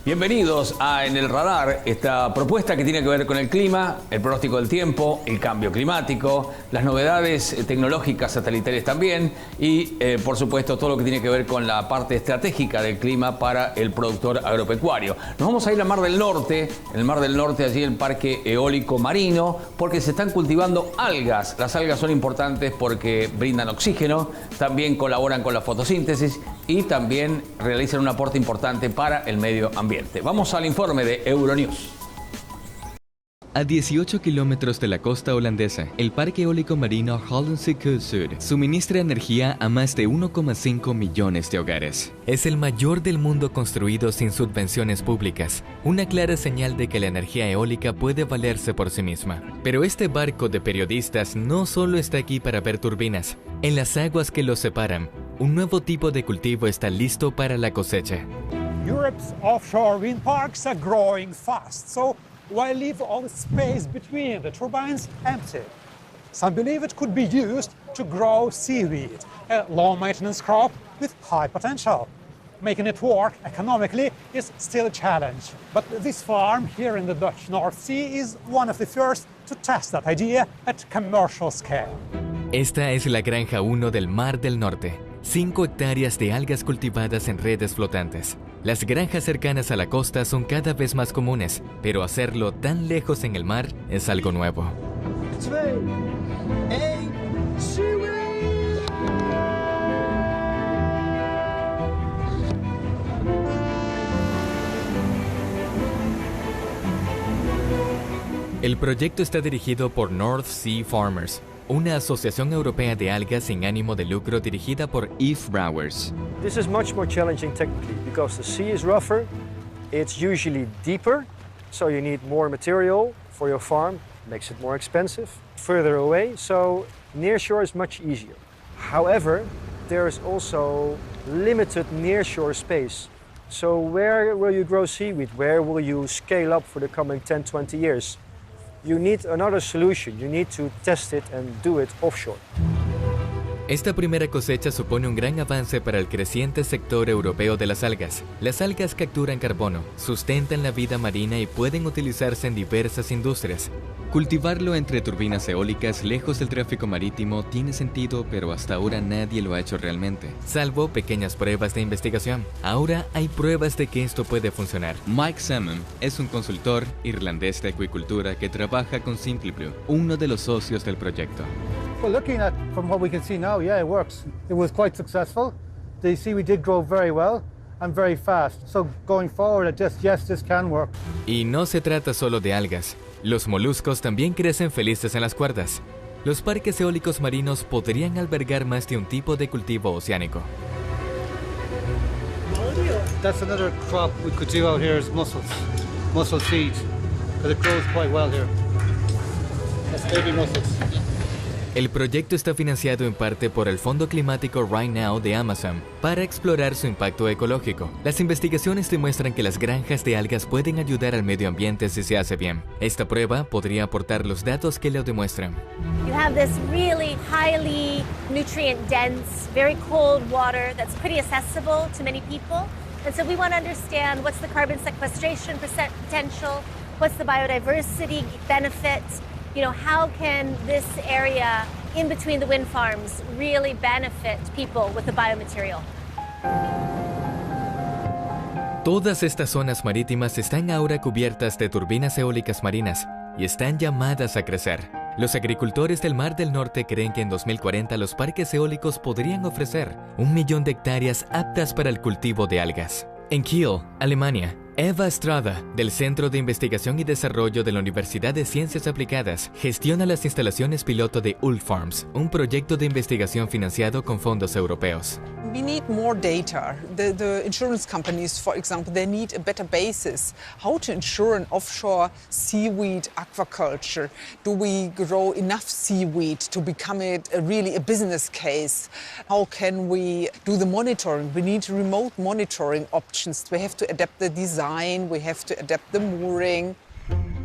Bienvenidos a En el Radar, esta propuesta que tiene que ver con el clima, el pronóstico del tiempo, el cambio climático, las novedades tecnológicas satelitales también y, por supuesto, todo lo que tiene que ver con la parte estratégica del clima para el productor agropecuario. Nos vamos a ir al Mar del Norte, en el Mar del Norte, allí el Parque Eólico Marino, porque se están cultivando algas. Las algas son importantes porque brindan oxígeno, también colaboran con la fotosíntesis y también realizan un aporte importante para el medio ambiente. Vamos al informe de Euronews. A 18 kilómetros de la costa holandesa, el Parque Eólico Marino Hollandse Kust Zuid suministra energía a más de 1,5 millones de hogares. Es el mayor del mundo construido sin subvenciones públicas, una clara señal de que la energía eólica puede valerse por sí misma. Pero este barco de periodistas no solo está aquí para ver turbinas. En las aguas que los separan, un nuevo tipo de cultivo está listo para la cosecha. Europe's offshore wind parks are growing fast, so why leave all the space between the turbines empty? Some believe it could be used to grow seaweed, a low-maintenance crop with high potential. Making it work economically is still a challenge, but this farm here in the Dutch North Sea is one of the first to test that idea at commercial scale. Esta es la Granja 1 del Mar del Norte. 5 hectáreas de algas cultivadas en redes flotantes. Las granjas cercanas a la costa son cada vez más comunes, pero hacerlo tan lejos en el mar es algo nuevo. 2, 1, seaweed! El proyecto está dirigido por North Sea Farmers, una asociación europea de algas sin ánimo de lucro dirigida por Yves Brouwers. This is much more challenging technically because the sea is rougher, it's usually deeper, so you need more material for your farm, makes it more expensive. Further away, so nearshore is much easier. However, there is also limited nearshore space. So where will you grow seaweed? Where will you scale up for the coming 10, 20 years? You need another solution. You need to test it and do it offshore. Esta primera cosecha supone un gran avance para el creciente sector europeo de las algas. Las algas capturan carbono, sustentan la vida marina y pueden utilizarse en diversas industrias. Cultivarlo entre turbinas eólicas lejos del tráfico marítimo tiene sentido, pero hasta ahora nadie lo ha hecho realmente, salvo pequeñas pruebas de investigación. Ahora hay pruebas de que esto puede funcionar. Mike Salmon es un consultor irlandés de acuicultura que trabaja con Simple Blue, uno de los socios del proyecto. Well, looking at from what we can see now, yeah, it works. It was quite successful. The seaweed did grow very well and very fast. So going forward, yes, this can work. Y no se trata solo de algas. Los moluscos también crecen felices en las cuerdas. Los parques eólicos marinos podrían albergar más de un tipo de cultivo oceánico. That's another crop we could do out here is mussel seed, because it grows quite well here. That's baby mussels. El proyecto está financiado en parte por el Fondo Climático Right Now de Amazon para explorar su impacto ecológico. Las investigaciones demuestran que las granjas de algas pueden ayudar al medio ambiente si se hace bien. Esta prueba podría aportar los datos que lo demuestran. You have this really highly nutrient-dense, very cold water that's pretty accessible to many people. And so we want to understand what's the carbon sequestration potential, what's the biodiversity benefit. You know, how can this area in between the wind farms really benefit people with the biomaterial? Todas estas zonas marítimas están ahora cubiertas de turbinas eólicas marinas y están llamadas a crecer. Los agricultores del Mar del Norte creen que en 2040 los parques eólicos podrían ofrecer 1 millón de hectáreas aptas para el cultivo de algas. En Kiel, Alemania, Eva Estrada, del Centro de Investigación y Desarrollo de la Universidad de Ciencias Aplicadas, gestiona las instalaciones piloto de Ulf Farms, un proyecto de investigación financiado con fondos europeos. We need more data. The insurance companies, for example, they need a better basis. How to insure an offshore seaweed aquaculture? Do we grow enough seaweed to become it really a business case? How can we do the monitoring? We need remote monitoring options. We have to adapt the design, we have to adapt the mooring.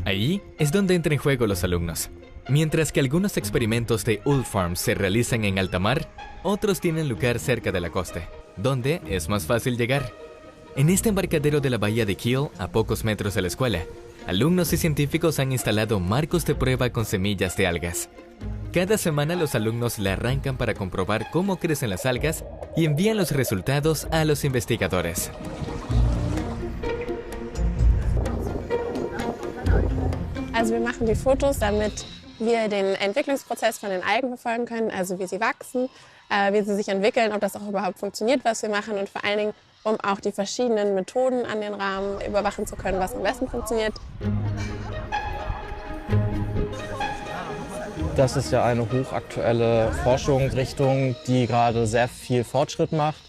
Ahí es donde entran en juego los alumnos. Mientras que algunos experimentos de Ulf Farms se realizan en alta mar, otros tienen lugar cerca de la costa, donde es más fácil llegar. En este embarcadero de la bahía de Kiel, a pocos metros de la escuela, alumnos y científicos han instalado marcos de prueba con semillas de algas. Cada semana los alumnos la arrancan para comprobar cómo crecen las algas y envían los resultados a los investigadores. Also wir machen die Fotos, damit wir den Entwicklungsprozess von den Algen verfolgen können, also wie sie wachsen, wie sie sich entwickeln, ob das auch überhaupt funktioniert, was wir machen und vor allen Dingen, um auch die verschiedenen Methoden an den Rahmen überwachen zu können, was am besten funktioniert. Das ist ja eine hochaktuelle Forschungsrichtung, die gerade sehr viel Fortschritt macht.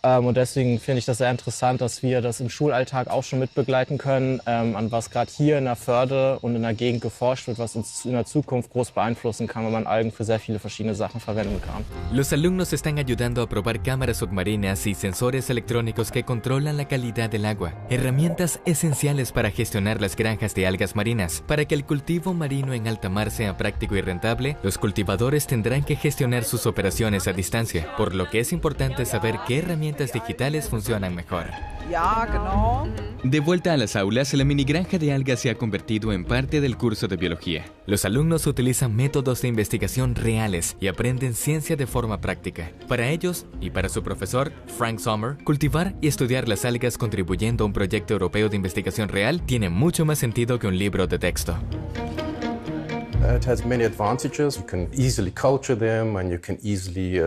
Und deswegen finde ich das sehr interessant, dass wir das im Schulalltag auch schon mitbegleiten können, an was gerade hier in der Förde und in der Gegend geforscht wird, was uns in der Zukunft groß beeinflussen kann, wenn man Algen für sehr viele verschiedene Sachen verwenden kann. Los alumnos están ayudando a probar cámaras submarinas y sensores electrónicos que controlan la calidad del agua, herramientas esenciales para gestionar las granjas de algas marinas. Para que el cultivo marino en alta mar sea práctico y rentable, los cultivadores tendrán que gestionar sus operaciones a distancia, por lo que es importante saber qué herramientas digitales funcionan mejor. Ja, genau. De vuelta a las aulas, la minigranja de algas se ha convertido en parte del curso de biología. Los alumnos utilizan métodos de investigación reales y aprenden ciencia de forma práctica. Para ellos, y para su profesor, Frank Sommer, cultivar y estudiar las algas contribuyendo a un proyecto europeo de investigación real tiene mucho más sentido que un libro de texto. It has many advantages. You can easily culture them and you can easily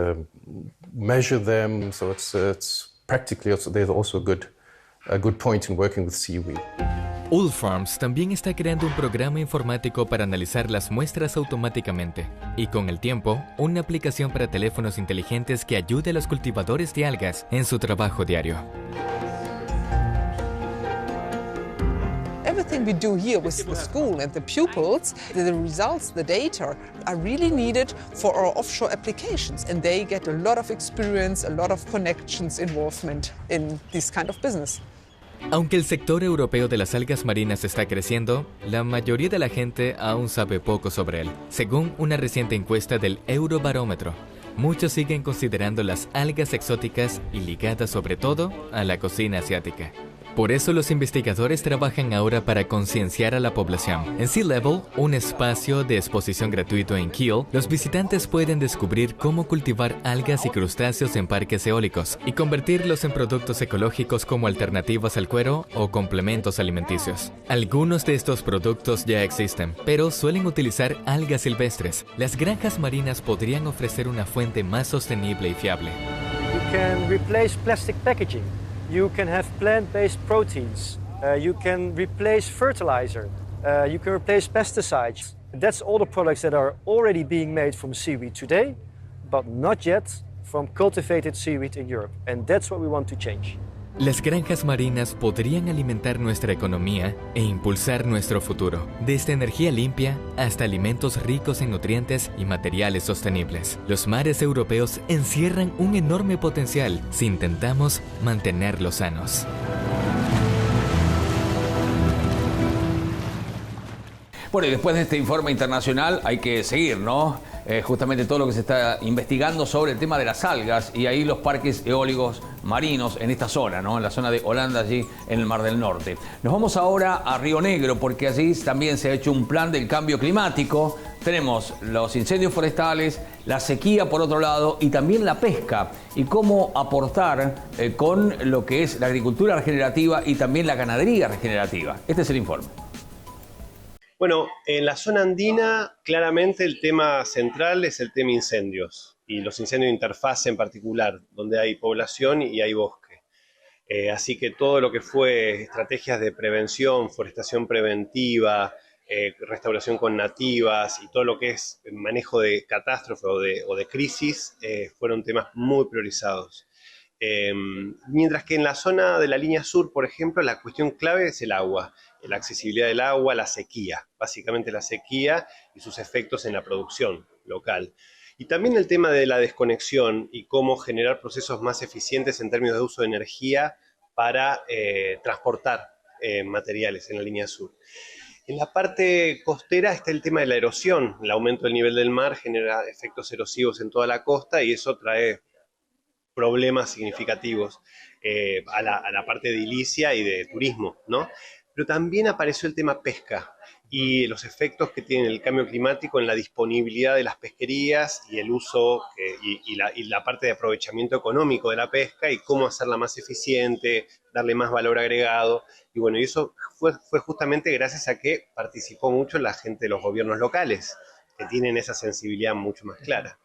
measure them. So it's practically also, there's also a good point in working with seaweed. Old Farms también está creando un programa informático para analizar las muestras automáticamente y con el tiempo, una aplicación para teléfonos inteligentes que ayude a los cultivadores de algas en su trabajo diario. Everything we do here with the school and the pupils, the results, the data are really needed for our offshore applications, and they get a lot of experience, a lot of connections, involvement in this kind of business. Aunque el sector europeo de las algas marinas está creciendo, la mayoría de la gente aún sabe poco sobre él. Según una reciente encuesta del Eurobarómetro, muchos siguen considerando las algas exóticas y ligadas sobre todo a la cocina asiática. Por eso los investigadores trabajan ahora para concienciar a la población. En Sea Level, un espacio de exposición gratuito en Kiel, los visitantes pueden descubrir cómo cultivar algas y crustáceos en parques eólicos y convertirlos en productos ecológicos como alternativas al cuero o complementos alimenticios. Algunos de estos productos ya existen, pero suelen utilizar algas silvestres. Las granjas marinas podrían ofrecer una fuente más sostenible y fiable. You can replace plastic packaging. You can have plant-based proteins. You can replace fertilizer. You can replace pesticides. That's all the products that are already being made from seaweed today, but not yet from cultivated seaweed in Europe. And that's what we want to change. Las granjas marinas podrían alimentar nuestra economía e impulsar nuestro futuro, desde energía limpia hasta alimentos ricos en nutrientes y materiales sostenibles. Los mares europeos encierran un enorme potencial si intentamos mantenerlos sanos. Bueno, y después de este informe internacional hay que seguir, ¿no? Justamente todo lo que se está investigando sobre el tema de las algas y ahí los parques eólicos marinos en esta zona, ¿no? En la zona de Holanda, allí en el Mar del Norte. Nos vamos ahora a Río Negro porque allí también se ha hecho un plan del cambio climático. Tenemos los incendios forestales, la sequía por otro lado y también la pesca y cómo aportar con lo que es la agricultura regenerativa y también la ganadería regenerativa. Este es el informe. Bueno, en la zona andina claramente el tema central es el tema incendios y los incendios de interfase en particular, donde hay población y hay bosque. Así que todo lo que fue estrategias de prevención, forestación preventiva, restauración con nativas y todo lo que es manejo de catástrofe o de crisis fueron temas muy priorizados. Mientras que en la zona de la línea sur, por ejemplo, la cuestión clave es el agua, la accesibilidad del agua, la sequía, básicamente la sequía y sus efectos en la producción local. Y también el tema de la desconexión y cómo generar procesos más eficientes en términos de uso de energía para transportar materiales en la línea sur. En la parte costera está el tema de la erosión. El aumento del nivel del mar genera efectos erosivos en toda la costa y eso trae problemas significativos a la parte edilicia y de turismo, ¿no? Pero también apareció el tema pesca y los efectos que tiene el cambio climático en la disponibilidad de las pesquerías y el uso y la parte de aprovechamiento económico de la pesca y cómo hacerla más eficiente, darle más valor agregado. Y bueno, y eso fue justamente gracias a que participó mucho la gente de los gobiernos locales, que tienen esa sensibilidad mucho más clara.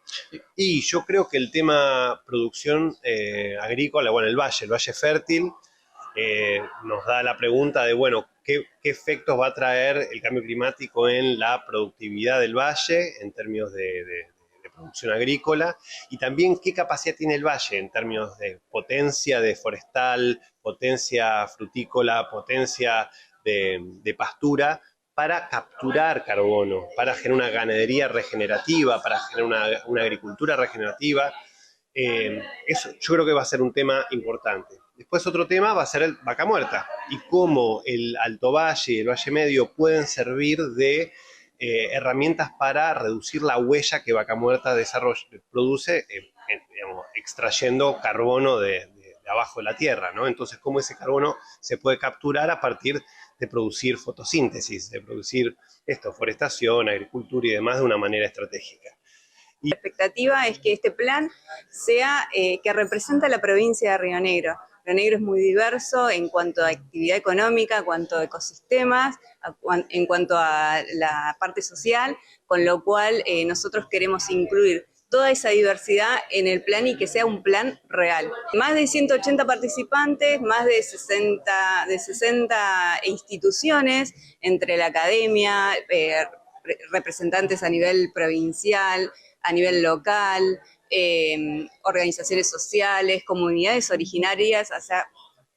Y yo creo que el tema producción agrícola, bueno, el valle fértil, nos da la pregunta de, bueno, ¿qué efectos va a traer el cambio climático en la productividad del valle en términos de producción agrícola? Y también qué capacidad tiene el valle en términos de potencia de forestal, potencia frutícola, potencia de pastura, para capturar carbono, para generar una ganadería regenerativa, para generar una agricultura regenerativa. Eso yo creo que va a ser un tema importante. Después otro tema va a ser el vaca muerta y cómo el Alto Valle y el Valle Medio pueden servir de herramientas para reducir la huella que vaca muerta produce, digamos, extrayendo carbono de abajo de la tierra, ¿no? Entonces, cómo ese carbono se puede capturar a partir de producir fotosíntesis, de producir forestación, agricultura y demás de una manera estratégica. La expectativa es que este plan sea que representa a la provincia de Río Negro. Río Negro es muy diverso en cuanto a actividad económica, en cuanto a ecosistemas, en cuanto a la parte social, con lo cual nosotros queremos incluir toda esa diversidad en el plan y que sea un plan real. Más de 180 participantes, más de 60 instituciones, entre la academia, representantes a nivel provincial, a nivel local, organizaciones sociales, comunidades originarias, o sea,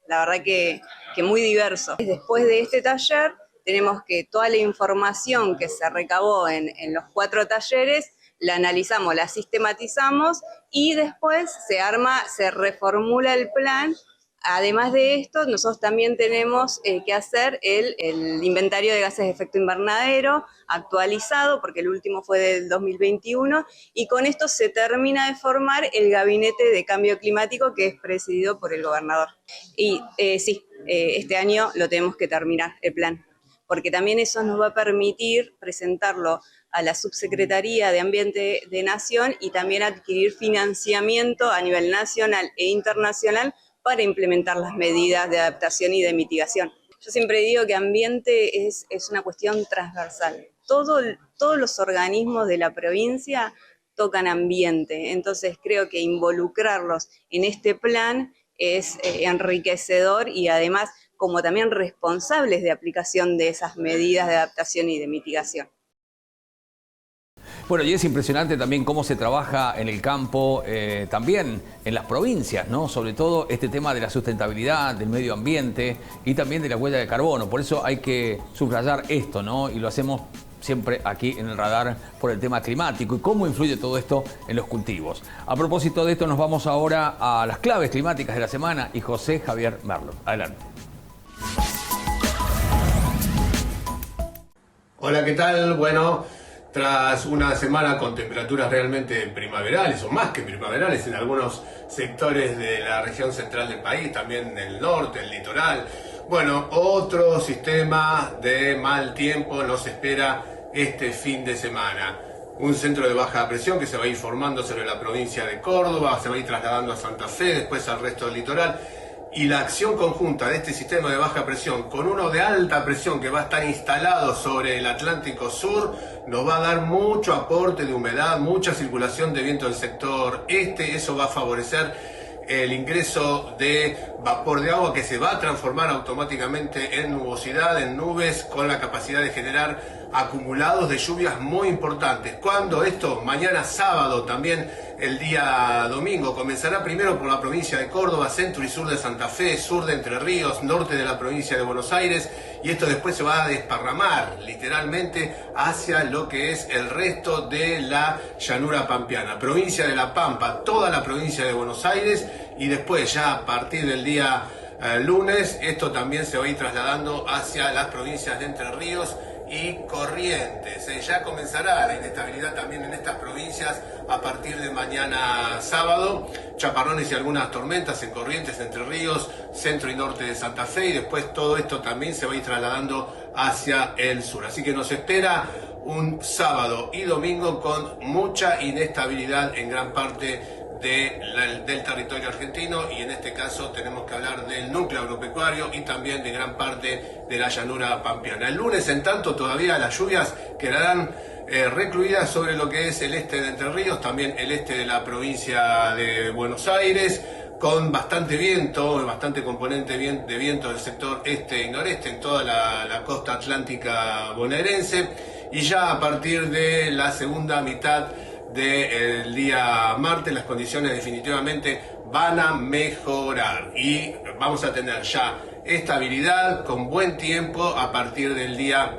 la verdad que muy diverso. Después de este taller, tenemos que toda la información que se recabó en los 4 talleres, la analizamos, la sistematizamos y después se reformula el plan. Además de esto, nosotros también tenemos que hacer el inventario de gases de efecto invernadero actualizado, porque el último fue del 2021, y con esto se termina de formar el Gabinete de Cambio Climático, que es presidido por el gobernador. Y sí, este año lo tenemos que terminar, el plan, porque también eso nos va a permitir presentarlo a la Subsecretaría de Ambiente de Nación y también adquirir financiamiento a nivel nacional e internacional para implementar las medidas de adaptación y de mitigación. Yo siempre digo que ambiente es una cuestión transversal. Todos los organismos de la provincia tocan ambiente, entonces creo que involucrarlos en este plan es enriquecedor y además como también responsables de aplicación de esas medidas de adaptación y de mitigación. Bueno, y es impresionante también cómo se trabaja en el campo, también en las provincias, ¿no? Sobre todo este tema de la sustentabilidad, del medio ambiente y también de la huella de carbono. Por eso hay que subrayar esto, ¿no? Y lo hacemos siempre aquí en el radar por el tema climático y cómo influye todo esto en los cultivos. A propósito de esto, nos vamos ahora a las claves climáticas de la semana y José Javier Merlo. Adelante. Hola, ¿qué tal? Bueno, tras una semana con temperaturas realmente primaverales o más que primaverales en algunos sectores de la región central del país, también el norte, el litoral, bueno, otro sistema de mal tiempo nos espera este fin de semana. Un centro de baja presión que se va a ir formando sobre la provincia de Córdoba, se va a ir trasladando a Santa Fe, después al resto del litoral. Y la acción conjunta de este sistema de baja presión con uno de alta presión que va a estar instalado sobre el Atlántico Sur nos va a dar mucho aporte de humedad, mucha circulación de viento del sector este. Eso va a favorecer el ingreso de vapor de agua que se va a transformar automáticamente en nubosidad, en nubes, con la capacidad de generar acumulados de lluvias muy importantes. Cuando esto, mañana sábado, también el día domingo, comenzará primero por la provincia de Córdoba, centro y sur de Santa Fe, sur de Entre Ríos, norte de la provincia de Buenos Aires, y esto después se va a desparramar literalmente hacia lo que es el resto de la llanura pampeana, provincia de La Pampa, toda la provincia de Buenos Aires, y después ya a partir del día lunes, esto también se va a ir trasladando hacia las provincias de Entre Ríos y Corrientes. Ya comenzará la inestabilidad también en estas provincias a partir de mañana sábado. Chaparrones y algunas tormentas en Corrientes, Entre Ríos, centro y norte de Santa Fe, y después todo esto también se va a ir trasladando hacia el sur. Así que nos espera un sábado y domingo con mucha inestabilidad en gran parte del territorio argentino, y en este caso tenemos que hablar del núcleo agropecuario y también de gran parte de la llanura pampeana. El lunes, en tanto, todavía las lluvias quedarán recluidas sobre lo que es el este de Entre Ríos, también el este de la provincia de Buenos Aires, con bastante viento, bastante componente de viento del sector este y noreste en toda la costa atlántica bonaerense, y ya a partir de la segunda mitad del día martes las condiciones definitivamente van a mejorar y vamos a tener ya estabilidad con buen tiempo a partir del día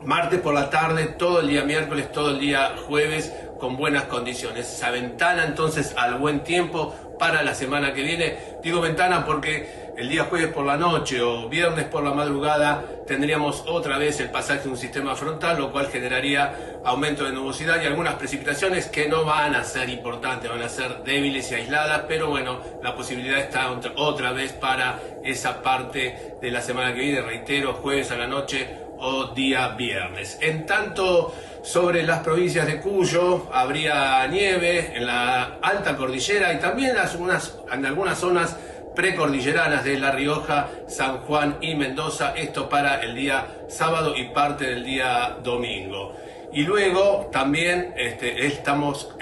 martes por la tarde, todo el día miércoles, todo el día jueves con buenas condiciones. Esa ventana entonces al buen tiempo para la semana que viene. Digo ventana porque el día jueves por la noche o viernes por la madrugada tendríamos otra vez el pasaje de un sistema frontal, lo cual generaría aumento de nubosidad y algunas precipitaciones que no van a ser importantes, van a ser débiles y aisladas, pero bueno, la posibilidad está otra vez para esa parte de la semana que viene, reitero, jueves a la noche o día viernes. En tanto, sobre las provincias de Cuyo habría nieve en la alta cordillera y también en algunas zonas precordilleranas de La Rioja, San Juan y Mendoza, esto para el día sábado y parte del día domingo. Y luego también estamos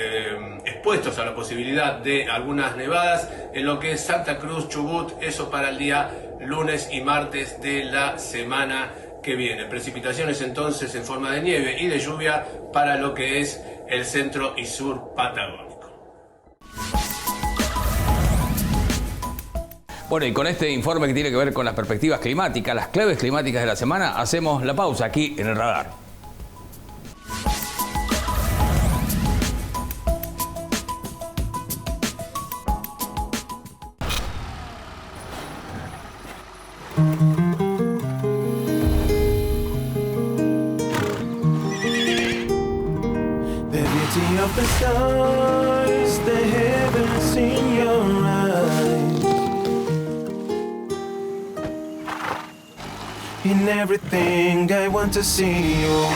expuestos a la posibilidad de algunas nevadas en lo que es Santa Cruz, Chubut, eso para el día lunes y martes de la semana que viene. Precipitaciones entonces en forma de nieve y de lluvia para lo que es el centro y sur patagónico. Bueno, y con este informe que tiene que ver con las perspectivas climáticas, las claves climáticas de la semana, hacemos la pausa aquí en el radar. The stars, the heavens in your eyes, in everything I want to see you.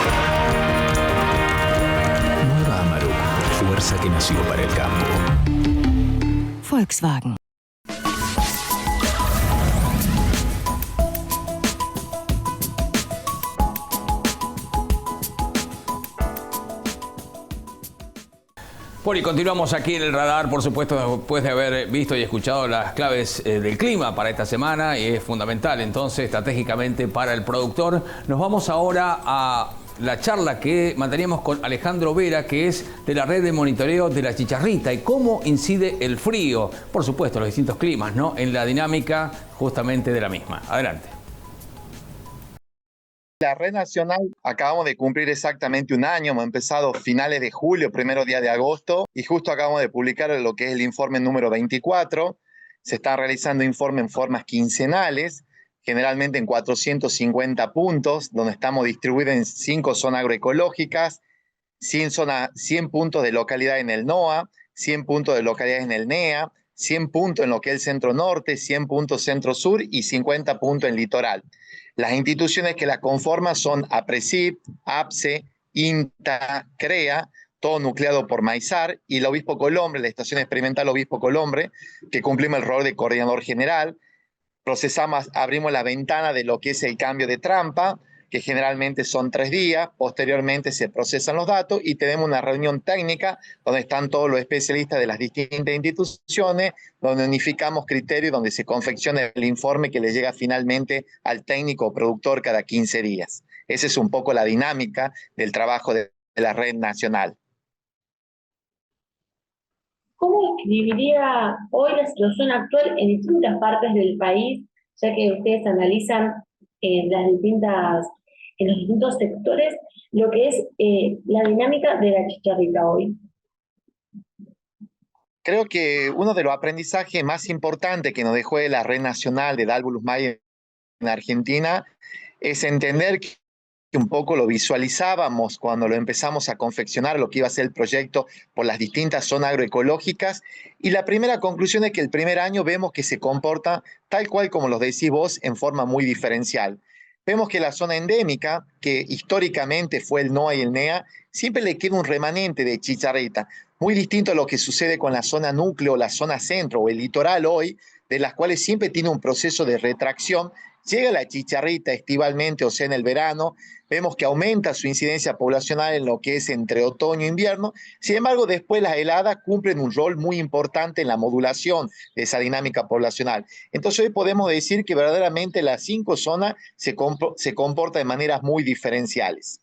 Nueva Amarok, fuerza que nació para el campo. Volkswagen. Bueno, y continuamos aquí en el radar, por supuesto, después de haber visto y escuchado las claves del clima para esta semana, y es fundamental entonces estratégicamente para el productor. Nos vamos ahora a la charla que manteníamos con Alejandro Vera, que es de la red de monitoreo de la chicharrita, y cómo incide el frío, por supuesto, los distintos climas, ¿no?, en la dinámica justamente de la misma. Adelante. La Red Nacional acabamos de cumplir exactamente un año, hemos empezado finales de julio, primeros días de agosto, y justo acabamos de publicar lo que es el informe número 24. Se está realizando informe en formas quincenales, generalmente en 450 puntos, donde estamos distribuidos en 5 zonas agroecológicas, 100 puntos de localidad en el NOA, 100 puntos de localidad en el NEA, 100 puntos en lo que es el centro norte, 100 puntos centro sur y 50 puntos en litoral. Las instituciones que la conforman son APRESIP, APSE, INTA, CREA, todo nucleado por Maizar, y el Obispo Colombre, la Estación Experimental Obispo Colombre, que cumplimos el rol de coordinador general. Procesamos, abrimos la ventana de lo que es el cambio de trampa, que generalmente son 3 días, posteriormente se procesan los datos y tenemos una reunión técnica donde están todos los especialistas de las distintas instituciones, donde unificamos criterios, donde se confecciona el informe que le llega finalmente al técnico o productor cada 15 días. Esa es un poco la dinámica del trabajo de la red nacional. ¿Cómo describiría hoy la situación actual en distintas partes del país, ya que ustedes analizan en los distintos sectores lo que es la dinámica de la chicharrita hoy? Creo que uno de los aprendizajes más importantes que nos dejó la Red Nacional de Dálvulus Mayer en Argentina es entender que un poco lo visualizábamos cuando lo empezamos a confeccionar, lo que iba a ser el proyecto por las distintas zonas agroecológicas. Y la primera conclusión es que el primer año vemos que se comporta tal cual como lo decís vos, en forma muy diferencial. Vemos que la zona endémica, que históricamente fue el NOA y el NEA, siempre le queda un remanente de chicharrita, muy distinto a lo que sucede con la zona núcleo, la zona centro o el litoral hoy, de las cuales siempre tiene un proceso de retracción. Llega la chicharrita estivalmente, o sea, en el verano, vemos que aumenta su incidencia poblacional en lo que es entre otoño e invierno. Sin embargo, después las heladas cumplen un rol muy importante en la modulación de esa dinámica poblacional. Entonces hoy podemos decir que verdaderamente las 5 zonas se comportan de maneras muy diferenciales.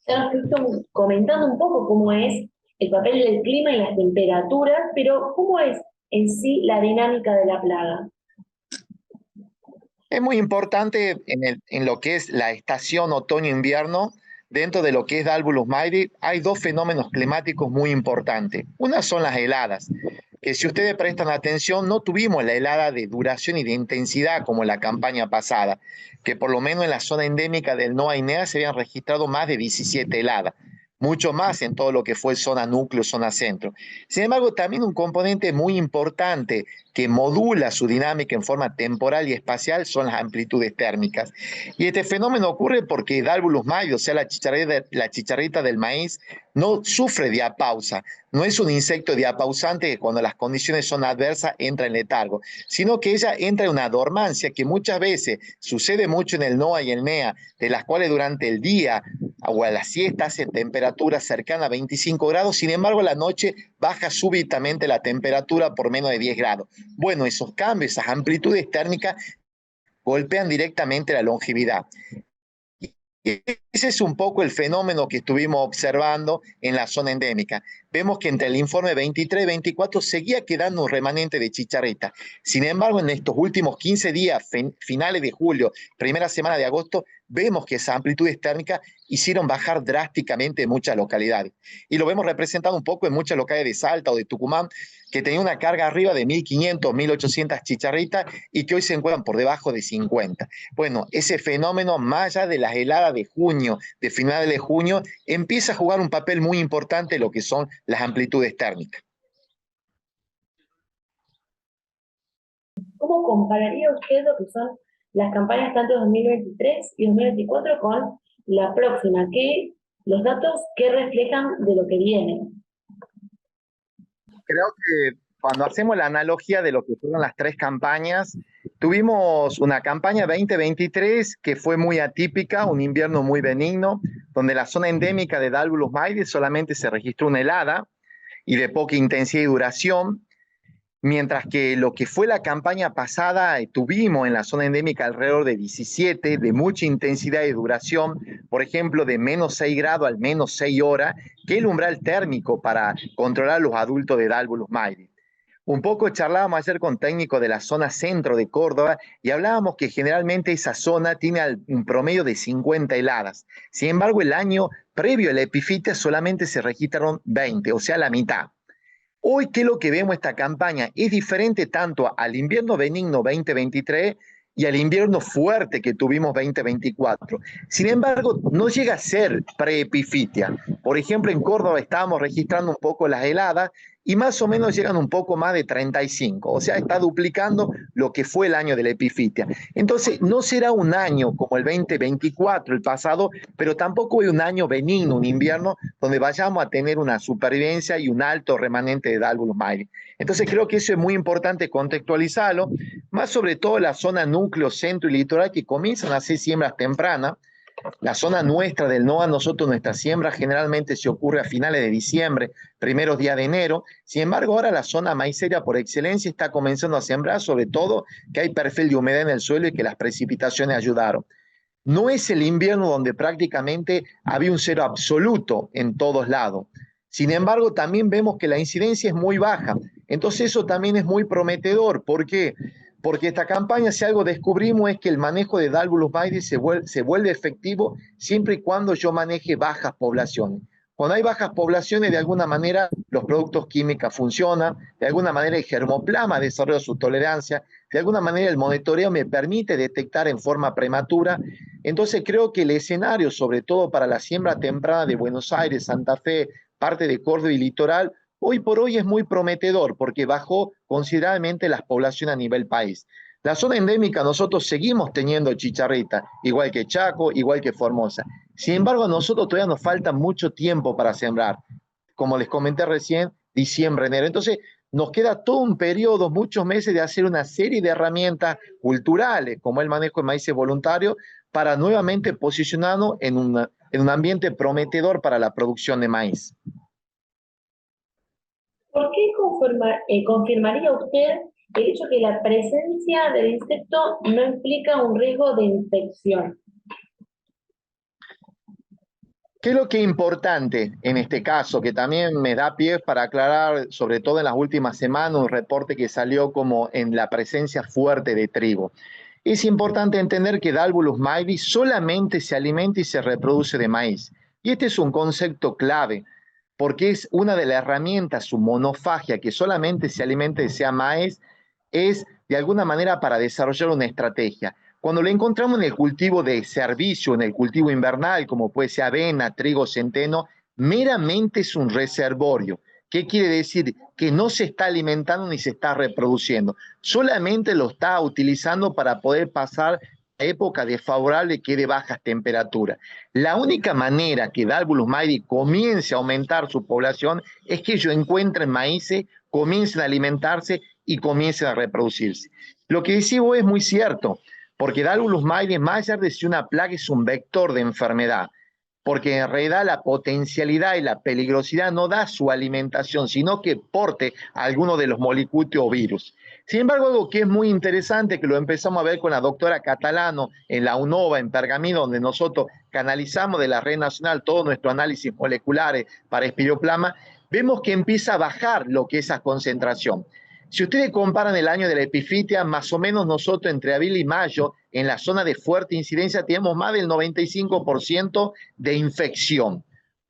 Ya nos estuviste comentando un poco cómo es el papel del clima y las temperaturas, pero ¿cómo es en sí la dinámica de la plaga? Es muy importante en lo que es la estación otoño-invierno, dentro de lo que es Dalbulus maidi, hay 2 fenómenos climáticos muy importantes. Una son las heladas, que si ustedes prestan atención, no tuvimos la helada de duración y de intensidad como en la campaña pasada, que por lo menos en la zona endémica del NOA y NEA se habían registrado más de 17 heladas. Mucho más en todo lo que fue zona núcleo, zona centro. Sin embargo, también un componente muy importante que modula su dinámica en forma temporal y espacial son las amplitudes térmicas. Y este fenómeno ocurre porque Dalbulus maidi, o sea, la chicharrita del maíz, no sufre diapausa. No es un insecto diapausante que cuando las condiciones son adversas entra en letargo, sino que ella entra en una dormancia que muchas veces sucede mucho en el NOA y el NEA, de las cuales durante el día o a la siesta hace temperatura cercana a 25 grados, sin embargo a la noche baja súbitamente la temperatura por menos de 10 grados. Bueno, esos cambios, esas amplitudes térmicas golpean directamente la longevidad. Ese es un poco el fenómeno que estuvimos observando en la zona endémica. Vemos que entre el informe 23 y 24 seguía quedando un remanente de chicharrita. Sin embargo, en estos últimos 15 días, finales de julio, primera semana de agosto, vemos que esas amplitudes térmicas hicieron bajar drásticamente en muchas localidades. Y lo vemos representado un poco en muchas localidades de Salta o de Tucumán, que tenía una carga arriba de 1.500, 1.800 chicharritas y que hoy se encuentran por debajo de 50. Bueno, ese fenómeno, más allá de las heladas de junio, de finales de junio, empieza a jugar un papel muy importante en lo que son las amplitudes térmicas. ¿Cómo compararía usted lo que son las campañas tanto 2023 y 2024 con la próxima? Los datos que reflejan de lo que viene. Creo que cuando hacemos la analogía de lo que fueron las 3 campañas, tuvimos una campaña 2023 que fue muy atípica, un invierno muy benigno, donde la zona endémica de Dalbulus maidi solamente se registró una helada y de poca intensidad y duración, mientras que lo que fue la campaña pasada tuvimos en la zona endémica alrededor de 17, de mucha intensidad y duración, por ejemplo, de menos 6 grados al menos 6 horas, que es el umbral térmico para controlar los adultos de Dalbulus maidi. Un poco charlábamos ayer con técnicos de la zona centro de Córdoba y hablábamos que generalmente esa zona tiene un promedio de 50 heladas. Sin embargo, el año previo a la epifitia solamente se registraron 20, o sea, la mitad. Hoy, ¿qué es lo que vemos esta campaña? Es diferente tanto al invierno benigno 2023 y al invierno fuerte que tuvimos 2024. Sin embargo, no llega a ser preepifitia. Por ejemplo, en Córdoba estábamos registrando un poco las heladas y más o menos llegan un poco más de 35. O sea, está duplicando lo que fue el año de la epifitia. Entonces, no será un año como el 2024, el pasado, pero tampoco es un año benigno, un invierno, donde vayamos a tener una supervivencia y un alto remanente de Dalbulus maidi. Entonces, creo que eso es muy importante contextualizarlo, más sobre todo la zona núcleo, centro y litoral, que comienzan a hacer siembras tempranas. La zona nuestra del NOA, nuestra siembra generalmente se ocurre a finales de diciembre, primeros días de enero. Sin embargo, ahora la zona maicera por excelencia está comenzando a sembrar, sobre todo que hay perfil de humedad en el suelo y que las precipitaciones ayudaron. No es el invierno donde prácticamente había un cero absoluto en todos lados. Sin embargo, también vemos que la incidencia es muy baja. Entonces eso también es muy prometedor. ¿Por qué? Porque esta campaña, si algo descubrimos, es que el manejo de Dalbulus maidi se vuelve efectivo siempre y cuando yo maneje bajas poblaciones. Cuando hay bajas poblaciones, de alguna manera, los productos químicos funcionan, de alguna manera el germoplasma desarrolla su tolerancia, de alguna manera el monitoreo me permite detectar en forma prematura. Entonces creo que el escenario, sobre todo para la siembra temprana de Buenos Aires, Santa Fe, parte de Córdoba y Litoral, hoy por hoy es muy prometedor porque bajó considerablemente las poblaciones a nivel país. La zona endémica nosotros seguimos teniendo chicharrita, igual que Chaco, igual que Formosa. Sin embargo, a nosotros todavía nos falta mucho tiempo para sembrar. Como les comenté recién, diciembre, enero. Entonces, nos queda todo un periodo, muchos meses de hacer una serie de herramientas culturales, como el manejo de maíz voluntario, para nuevamente posicionarnos en un ambiente prometedor para la producción de maíz. ¿Por qué confirmaría usted el hecho que la presencia del insecto no implica un riesgo de infección? ¿Qué es lo que es importante en este caso? Que también me da pie para aclarar, sobre todo en las últimas semanas, un reporte que salió como en la presencia fuerte de trigo. Es importante entender que Dalbulus maivi solamente se alimenta y se reproduce de maíz. Y este es un concepto clave, porque es una de las herramientas, su monofagia, que solamente se alimenta y sea maíz, es de alguna manera para desarrollar una estrategia. Cuando lo encontramos en el cultivo de servicio, en el cultivo invernal, como puede ser avena, trigo, centeno, meramente es un reservorio. ¿Qué quiere decir? Que no se está alimentando ni se está reproduciendo. Solamente lo está utilizando para poder pasar la época desfavorable que es de bajas temperaturas. La única manera que Dalbulus maivi comience a aumentar su población es que ellos encuentren maíces, comiencen a alimentarse y comiencen a reproducirse. Lo que decís vos es muy cierto. Porque Dalbulus maivi, más allá de si una plaga es un vector de enfermedad, porque en realidad la potencialidad y la peligrosidad no da su alimentación, sino que porte alguno de los molicutios o virus. Sin embargo, algo que es muy interesante, que lo empezamos a ver con la doctora Catalano en la UNOVA, en Pergamino, donde nosotros canalizamos de la red nacional todo nuestro análisis moleculares para Espiroplasma, vemos que empieza a bajar lo que es esa concentración. Si ustedes comparan el año de la epifitia, más o menos nosotros entre abril y mayo, en la zona de fuerte incidencia, tenemos más del 95% de infección.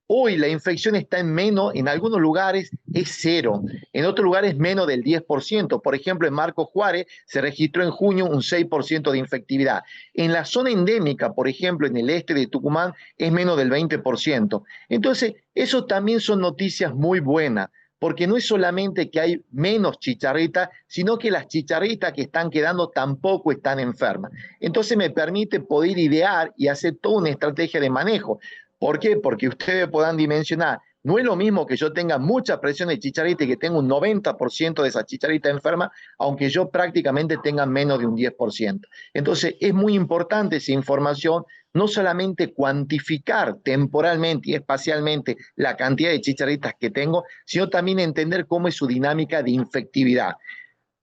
Hoy la infección está en menos, en algunos lugares es 0, en otros lugares menos del 10%. Por ejemplo, en Marcos Juárez se registró en junio un 6% de infectividad. En la zona endémica, por ejemplo, en el este de Tucumán, es menos del 20%. Entonces, eso también son noticias muy buenas. Porque no es solamente que hay menos chicharritas, sino que las chicharritas que están quedando tampoco están enfermas. Entonces me permite poder idear y hacer toda una estrategia de manejo. ¿Por qué? Porque ustedes puedan dimensionar. No es lo mismo que yo tenga mucha presión de chicharrita y que tenga un 90% de esa chicharrita enferma, aunque yo prácticamente tenga menos de un 10%. Entonces es muy importante esa información, no solamente cuantificar temporalmente y espacialmente la cantidad de chicharritas que tengo, sino también entender cómo es su dinámica de infectividad.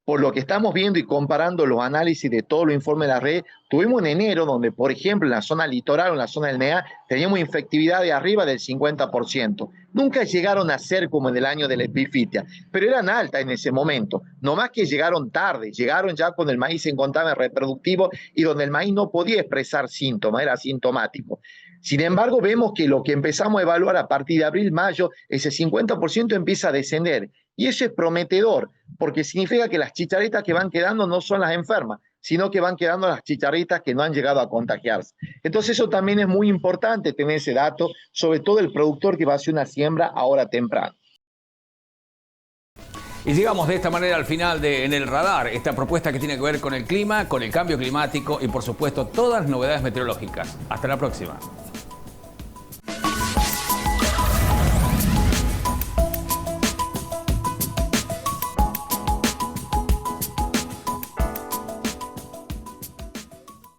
Por lo que estamos viendo y comparando los análisis de todos los informes de la red, tuvimos en enero donde, por ejemplo, en la zona litoral o en la zona del NEA, teníamos infectividad de arriba del 50%. Nunca llegaron a ser como en el año de la epifitia, pero eran altas en ese momento. No más que llegaron tarde, llegaron ya cuando el maíz se encontraba en reproductivo y donde el maíz no podía expresar síntomas, era asintomático. Sin embargo, vemos que lo que empezamos a evaluar a partir de abril, mayo, ese 50% empieza a descender. Y eso es prometedor, porque significa que las chicharritas que van quedando no son las enfermas, sino que van quedando las chicharritas que no han llegado a contagiarse. Entonces eso también es muy importante tener ese dato, sobre todo el productor que va a hacer una siembra ahora temprano. Y llegamos de esta manera al final de En el Radar, esta propuesta que tiene que ver con el clima, con el cambio climático y por supuesto todas las novedades meteorológicas. Hasta la próxima.